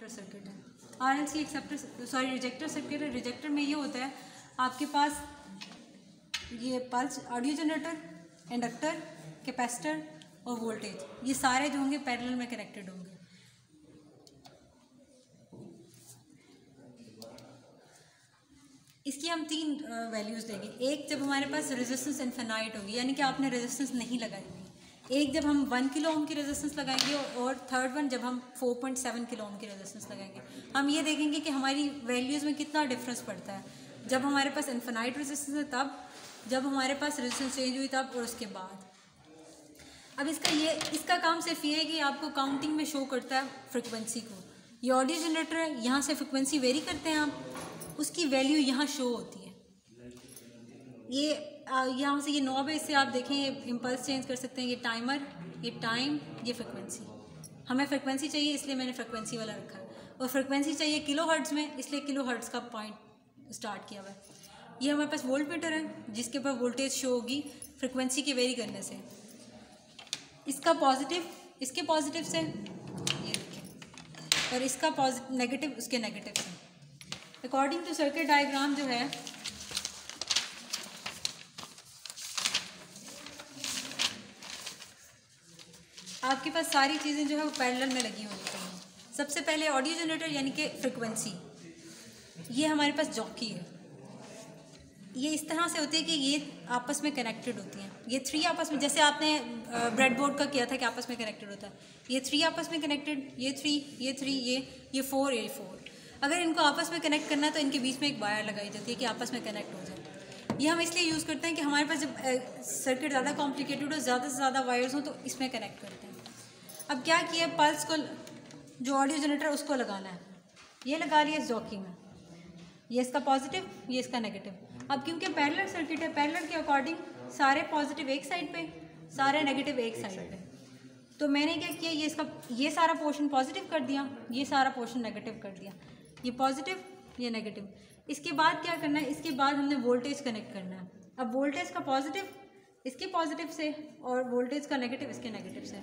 Acceptor circuit है। RLC acceptor ejector circuit है। Ejector में ये होता है आपके पास ये pulse audio generator, inductor, capacitor और वोल्टेज, ये सारे जो होंगे पैरेलल में कनेक्टेड होंगे। इसकी हम तीन वैल्यूज़ देंगे। एक जब हमारे पास रेजिस्टेंस इन्फिनाइट होगी, यानी कि आपने रेजिस्टेंस नहीं लगाई हुई। एक जब हम 1 किलो ओम की रेजिस्टेंस लगाएंगे और थर्ड वन जब हम 4.7 किलो ओम की रेजिस्टेंस लगाएंगे। हम ये देखेंगे कि हमारी वैल्यूज़ में कितना डिफरेंस पड़ता है, जब हमारे पास इन्फिनाइट रेजिस्टेंस है तब, जब हमारे पास रेजिस्टेंस चेंज हुई तब, और उसके बाद। अब इसका काम सिर्फ ये है कि आपको काउंटिंग में शो करता है फ्रिक्वेंसी को। ये ऑडियो जनरेटर है, यहाँ से फ्रिक्वेंसी वेरी करते हैं आप, उसकी वैल्यू यहाँ शो होती है। ये यहाँ से ये नॉब है, इससे आप देखें ये इम्पल्स चेंज कर सकते हैं। ये टाइमर, ये टाइम, ये फ्रिक्वेंसी। हमें फ्रिक्वेंसी चाहिए इसलिए मैंने फ्रिक्वेंसी वाला रखा है, और फ्रिक्वेंसी चाहिए किलो हर्ट्ज़ में, इसलिए किलो हर्ट्ज़ का पॉइंट स्टार्ट किया हुआ है। ये हमारे पास वोल्ट मीटर है जिसके ऊपर वोल्टेज शो होगी फ्रिक्वेंसी के वेरी करने से। इसका पॉजिटिव इसके पॉजिटिव से, ये देखें, और इसका नेगेटिव उसके नेगेटिव से। अकॉर्डिंग टू सर्किट डायग्राम जो है आपके पास सारी चीज़ें जो है वो पैरेलल में लगी होनी चाहिए। सबसे पहले ऑडियो जनरेटर यानी कि फ्रिक्वेंसी, ये हमारे पास जॉकी है। ये इस तरह से होती है कि ये आपस में कनेक्टेड होती हैं। ये 3 आपस में, जैसे आपने ब्रेडबोर्ड का किया था कि आपस में कनेक्टेड होता है। ये 3 आपस में कनेक्टेड, ये 3, ये 3, ये 4, ये 4। अगर इनको आपस में कनेक्ट करना है तो इनके बीच में एक वायर लगाई जाती है कि आपस में कनेक्ट हो जाए। ये हम इसलिए यूज़ करते हैं कि हमारे पास जब सर्किट ज़्यादा कॉम्प्लिकेटेड हो, ज़्यादा से ज़्यादा वायर्स हों, तो इसमें कनेक्ट करते हैं। अब क्या किया, पल्स को, जो ऑडियो जनरेटर उसको लगाना है, ये लगा लिया इस जॉकी में। ये इसका पॉजिटिव, ये इसका नेगेटिव। अब क्योंकि पैरेलल सर्किट है, पैरेलल के अकॉर्डिंग सारे पॉजिटिव एक साइड पे, सारे नेगेटिव एक साइड पे। तो मैंने क्या किया, ये सारा पोर्शन पॉजिटिव कर दिया, ये सारा पोर्शन नेगेटिव कर दिया। ये पॉजिटिव, ये नेगेटिव। इसके बाद क्या करना है, इसके बाद हमने वोल्टेज कनेक्ट करना है। अब वोल्टेज का पॉजिटिव इसके पॉजिटिव से और वोल्टेज का नेगेटिव इसके नेगेटिव से।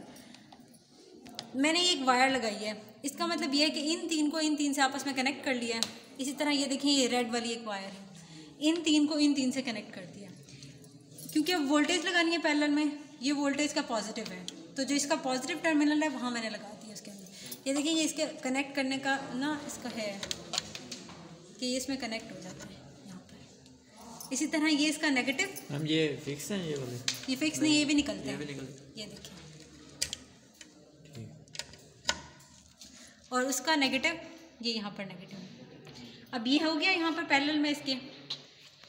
मैंने ये एक वायर लगाई है, इसका मतलब ये है कि इन तीन को इन तीन से आपस में कनेक्ट कर लिया है। इसी तरह ये देखें, ये रेड वाली एक वायर है, इन तीन को इन तीन से कनेक्ट कर दिया। क्योंकि अब वोल्टेज लगानी है पैरेलल में, ये वोल्टेज का पॉजिटिव है, तो जो इसका पॉजिटिव टर्मिनल है वहाँ मैंने लगा दिया उसके अंदर। ये देखिए, ये इसके कनेक्ट करने का ना इसका है कि ये इसमें कनेक्ट हो जाता है यहाँ पर। इसी तरह ये इसका नेगेटिव, हम ये फिक्स हैं, ये वाले ये फिक्स नहीं, ये भी निकलते हैं, ये देखिए। और उसका नेगेटिव, ये यहाँ पर नेगेटिव। अब ये हो गया यहाँ पर पैरेलल में इसके,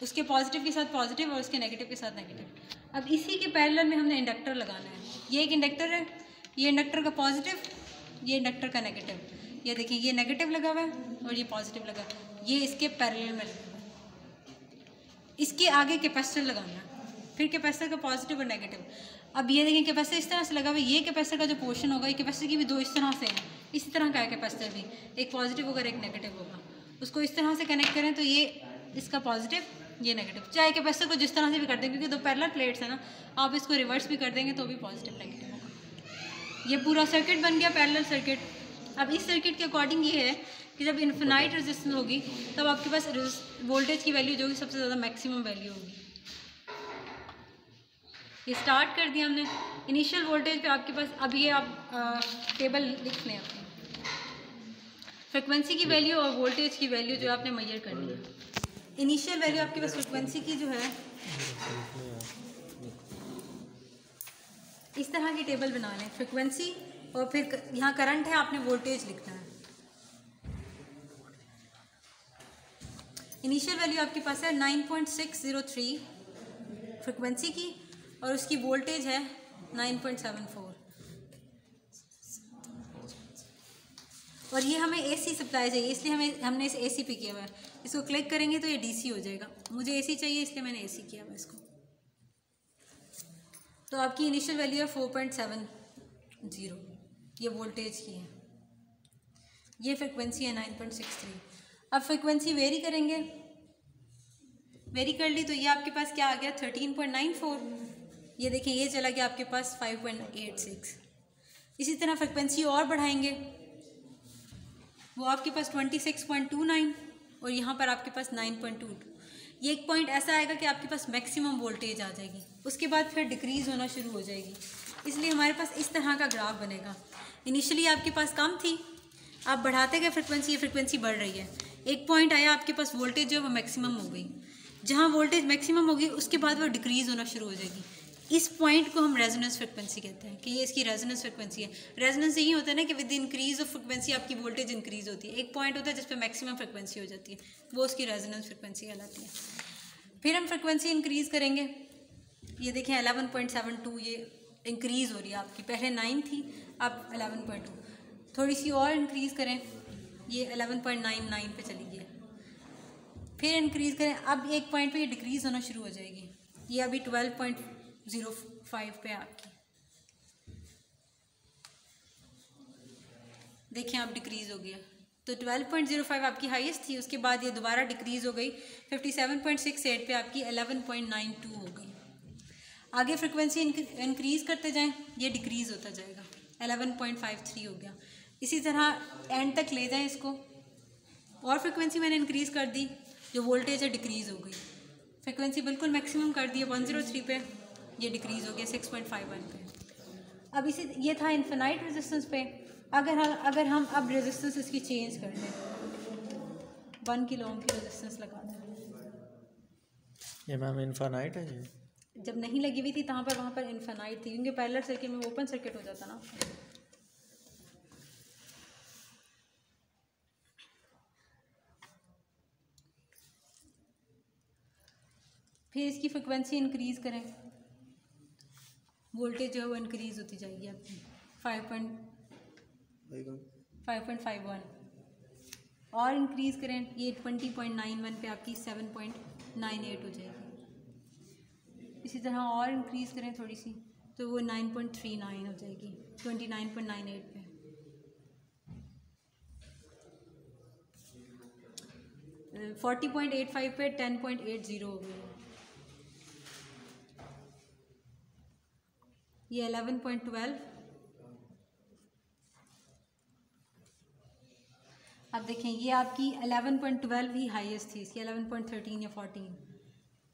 उसके पॉजिटिव के साथ पॉजिटिव और उसके नेगेटिव के साथ नेगेटिव। अब इसी के पैरेलल में हमने इंडक्टर लगाना है। ये एक इंडक्टर है, ये इंडक्टर का पॉजिटिव, ये इंडक्टर का नेगेटिव। ये देखिए, ये नेगेटिव लगा हुआ है और ये पॉजिटिव लगा हुआ है, ये इसके पैरेलल में लगा हुआ है। इसके आगे कैपेसिटर लगाना है, फिर कैपेसिटर का पॉजिटिव और नेगेटिव। अब ये देखिए, कैपेसिटर इस तरह से लगा हुआ है। ये कैपेसिटर का जो पोर्शन होगा, ये कैपेसिटर की भी दो इस तरह से है, इसी तरह का है कैपेसिटर भी, एक पॉजिटिव होगा एक नेगेटिव होगा। उसको इस तरह से कनेक्ट करें तो ये इसका पॉजिटिव, ये नेगेटिव। चाहे कैपेसिटर को जिस तरह से भी कर दें, क्योंकि दो पैरेलल प्लेट्स हैं ना, आप इसको रिवर्स भी कर देंगे तो भी पॉजिटिव नेगेटिव होगा। ये पूरा सर्किट बन गया पैरेलल सर्किट। अब इस सर्किट के अकॉर्डिंग ये है कि जब इन्फिनाइट रेजिस्टेंस होगी तब आपके पास वोल्टेज की वैल्यू जो होगी सबसे ज़्यादा मैक्सिमम वैल्यू होगी। ये स्टार्ट कर दिया हमने इनिशियल वोल्टेज पे आपके पास। अब ये आप टेबल लिख लें अपनी, फ्रिक्वेंसी की वैल्यू और वोल्टेज की वैल्यू जो आपने मेजर करनी है। इनिशियल वैल्यू आपके पास फ्रिक्वेंसी की जो है, इस तरह की टेबल बना लें, फ्रिक्वेंसी और फिर यहाँ करंट है, आपने वोल्टेज लिखना है। इनिशियल वैल्यू आपके पास है 9.603 फ्रिक्वेंसी की और उसकी वोल्टेज है 9.74। और ये हमें एसी सप्लाई चाहिए, इसलिए हमने इसे एसी पे किया हुआ है। इसको क्लिक करेंगे तो ये डीसी हो जाएगा। मुझे एसी चाहिए इसलिए मैंने एसी किया हुआ है इसको। तो आपकी इनिशियल वैल्यू है 4.70, ये वोल्टेज की है, ये फ्रिक्वेंसी है 9.63। अब फ्रिक्वेंसी वेरी करेंगे, वेरी कर ली तो ये आपके पास क्या आ गया 13.94। ये देखिए, ये चला गया आपके पास 5.86। इसी तरह फ्रिक्वेंसी और बढ़ाएंगे, वो आपके पास 26.29 और यहाँ पर आपके पास 9.22। ये एक पॉइंट ऐसा आएगा कि आपके पास मैक्सिमम वोल्टेज आ जाएगी, उसके बाद फिर डिक्रीज़ होना शुरू हो जाएगी। इसलिए हमारे पास इस तरह का ग्राफ बनेगा। इनिशियली आपके पास कम थी, आप बढ़ाते गए फ्रिक्वेंसी, ये फ्रिक्वेंसी बढ़ रही है। एक पॉइंट आया आपके पास वोल्टेज जो है वो मैक्सिमम हो गई। जहाँ वोल्टेज मैक्सिमम होगी उसके बाद वो डिक्रीज़ होना शुरू हो जाएगी। इस पॉइंट को हम रेजोनेंस फ्रिक्वेंसी कहते हैं कि ये इसकी रेजोनेंस फ्रिक्वेंसी है। रेजोनेंस यही होता है ना कि विद इंक्रीज ऑफ फ्रिक्वेंसी आपकी वोल्टेज इंक्रीज़ होती है। एक पॉइंट होता है जिस पे मैक्सिमम फ्रिक्वेंसी हो जाती है, वो उसकी रेजोनेंस फ्रिक्वेंसी कहलाती है। फिर हम फ्रिक्वेंसी इंक्रीज़ करेंगे। ये देखें 11.72 ये इंक्रीज़ हो रही है आपकी, पहले 9 थी अब 11.2। थोड़ी सी और इंक्रीज़ करें, ये 11.99 पे चली गई है। फिर इंक्रीज़ करें, अब एक पॉइंट पे ये डिक्रीज़ होना शुरू हो जाएगी। ये अभी 12.05 पे आपकी, देखें आप डिक्रीज़ हो गया। तो 12.05 आपकी हाईएस्ट थी, उसके बाद ये दोबारा डिक्रीज़ हो गई 57.68 पे आपकी 11.92 हो गई। आगे फ्रिक्वेंसी इंक्रीज़ करते जाएं, ये डिक्रीज़ होता जाएगा, 11.53 हो गया। इसी तरह एंड तक ले जाएं इसको, और फ्रिक्वेंसी मैंने इंक्रीज़ कर दी, जो वोल्टेज है डिक्रीज़ हो गई। फ्रिक्वेंसी बिल्कुल मैक्सिमम कर दी है 103 पे, ये डिक्रीज़ हो गया 6.51 पे। अब इसी ये था इन्फिनाइट रेजिस्टेंस पे। अगर हम अब रेजिस्टेंस इसकी चेंज कर दें, 1 किलो ओम की रेजिस्टेंस लगा दें। ये मैम इन्फिनाइट है ये? जब नहीं लगी हुई थी वहाँ पर इन्फिनाइट थी, क्योंकि पैरेलल सर्किट में ओपन सर्किट हो जाता ना। फिर इसकी फ्रिक्वेंसी इंक्रीज़ करें, वोल्टेज जो है वो इंक्रीज़ होती जाएगी आपकी 5.51 और इंक्रीज़ करें, ये 20.91 पे आपकी 7.98 हो जाएगी। इसी तरह और इंक्रीज़ करें थोड़ी सी, तो वो 9.39 हो जाएगी 29.98 पे। uh, 40.85 पे 10.80 हो गई। ये 11.12, अब देखें ये आपकी 11.12 ही हाईएस्ट थी, इसकी 11.13 या 14।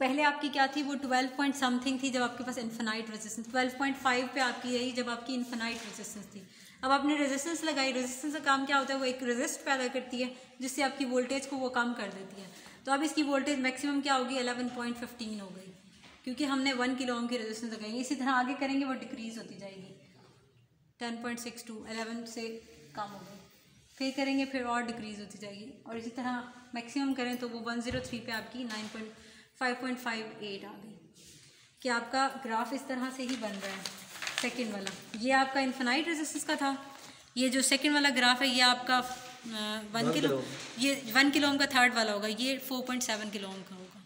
पहले आपकी क्या थी, वो 12 पॉइंट समथिंग थी जब आपके पास इन्फिनाइट रेजिस्टेंस, 12.5 पे आपकी यही जब आपकी इन्फिनाइट रेजिस्टेंस थी। अब आपने रेजिस्टेंस लगाई, रेजिस्टेंस का काम क्या होता है, वो एक रेजिस्ट पैदा करती है जिससे आपकी वोल्टेज को वो कम कर देती है। तो अब इसकी वोल्टेज मैक्सिमम क्या होगी, 11.15 हो गई, क्योंकि हमने 1 किलो ओम की रेजिस्टेंस लगाई। इसी तरह आगे करेंगे वो डिक्रीज़ होती जाएगी, 10.62 11 से कम हो गई। फिर करेंगे फिर और डिक्रीज़ होती जाएगी, और इसी तरह मैक्सिमम करें तो वो 103 पे आपकी 5.58 आ गई। कि आपका ग्राफ इस तरह से ही बन रहा है। सेकंड वाला ये आपका इन्फिनाइट रेजिस्टेंस का था। ये जो सेकंड वाला ग्राफ है ये आपका 1 किलो, ये 1 किलो ओम का थर्ड वाला होगा, ये 4.7 किलो ओम का होगा।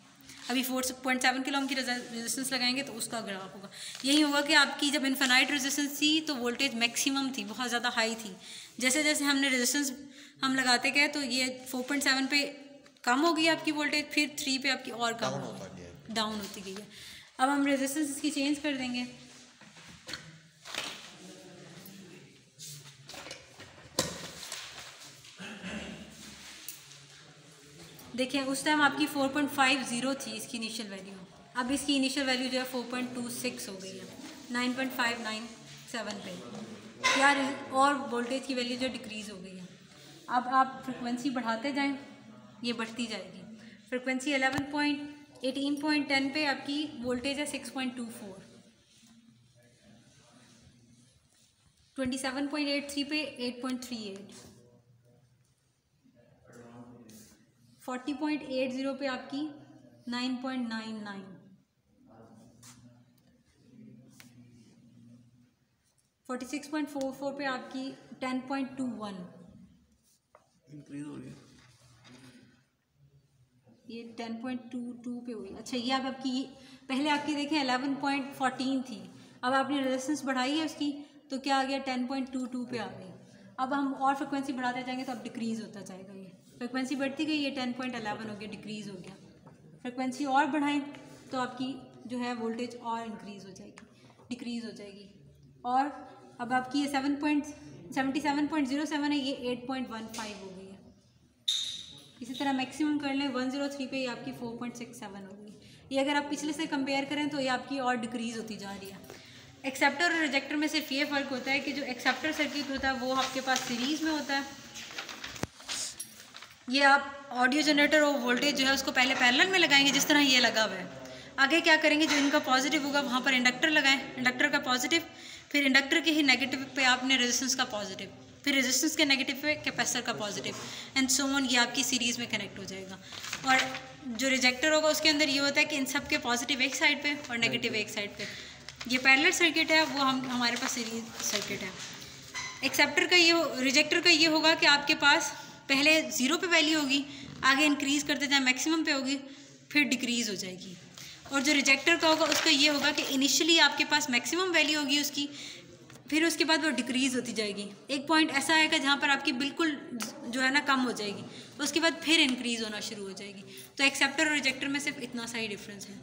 अभी 4.7 किलो ओम की रेजिस्टेंस लगाएंगे तो उसका ग्राफ होगा। यही होगा कि आपकी जब इन्फिनाइट रेजिस्टेंस थी तो वोल्टेज मैक्सिमम थी, बहुत ज़्यादा हाई थी। जैसे जैसे हमने रेजिस्टेंस हम लगाते गए तो ये 4.7 पे कम हो गई आपकी वोल्टेज, फिर 3 पे आपकी और कम हो गई, डाउन होती गई है। अब हम रेजिस्टेंस इसकी चेंज कर देंगे। देखिए उस टाइम आपकी 4.50 थी इसकी इनिशियल वैल्यू, अब इसकी इनिशियल वैल्यू जो है 4.26 हो गई है 9.597 पे। यार और वोल्टेज की वैल्यू जो डिक्रीज़ हो गई है। अब आप फ्रिक्वेंसी बढ़ाते जाएं, ये बढ़ती जाएगी। फ्रिक्वेंसी 18.10 पे आपकी वोल्टेज है 6.24, 27.83 पे 8.38, 40.80 पे आपकी 9.99, 46.44 पे आपकी 10.21 इंक्रीज हो रही है, ये 10.22 पे हुई। अच्छा ये अब आपकी पहले आपकी देखें 11.14 थी, अब आपने रेजिस्टेंस बढ़ाई है उसकी तो क्या आ गया 10.22 पे आ गई। अब हम और फ्रिक्वेंसी बढ़ाते जाएंगे तो अब डिक्रीज़ होता जाएगा। ये फ्रिक्वेंसी बढ़ती गई, ये 10.11 हो गया, डिक्रीज़ हो गया। फ्रिक्वेंसी और बढ़ाएं तो आपकी जो है वोल्टेज और इंक्रीज़ हो जाएगी, डिक्रीज़ हो जाएगी। और अब आपकी ये 77.07 है, ये 8.15 हो गई है। इसी तरह मैक्सिमम कर लें 103 पे, ये आपकी 4.67 होगी। ये अगर आप पिछले से कंपेयर करें तो ये आपकी और डिक्रीज़ होती जा रही है। एक्सेप्टर और रिजेक्टर में सिर्फ ये फ़र्क होता है कि जो एक्सेप्टर सर्किट होता है वो आपके पास सीरीज़ में होता है। ये आप ऑडियो जनरेटर और वोल्टेज जो है उसको पहले पैरेलल में लगाएंगे जिस तरह ये लगा हुआ है। आगे क्या करेंगे, जो इनका पॉजिटिव होगा वहाँ पर इंडक्टर लगाएं, इंडक्टर का पॉजिटिव, फिर इंडक्टर के ही नेगेटिव पे आपने रेजिस्टेंस का पॉजिटिव, फिर रेजिस्टेंस के नेगेटिव पे कैपेसिटर का पॉजिटिव, एंड सो ऑन। ये आपकी सीरीज़ में कनेक्ट हो जाएगा। और जो रिजेक्टर होगा उसके अंदर ये होता है कि इन सब के पॉजिटिव एक साइड पे और नेगेटिव एक साइड पे। ये पैरेलल सर्किट है, वो हमारे पास सीरीज सर्किट है। एक्सेप्टर का ये, रिजेक्टर का ये होगा कि आपके पास पहले 0 पे वैल्यू होगी, आगे इंक्रीज़ करते जाए मैक्सिमम पे होगी, फिर डिक्रीज़ हो जाएगी। और जो रिजेक्टर का होगा उसका ये होगा कि इनिशियली आपके पास मैक्सिमम वैल्यू होगी उसकी, फिर उसके बाद वो डिक्रीज़ होती जाएगी। एक पॉइंट ऐसा आएगा जहाँ पर आपकी बिल्कुल जो है ना कम हो जाएगी, उसके बाद फिर इंक्रीज़ होना शुरू हो जाएगी। तो एक्सेप्टर और रिजेक्टर में सिर्फ इतना सा ही डिफरेंस है।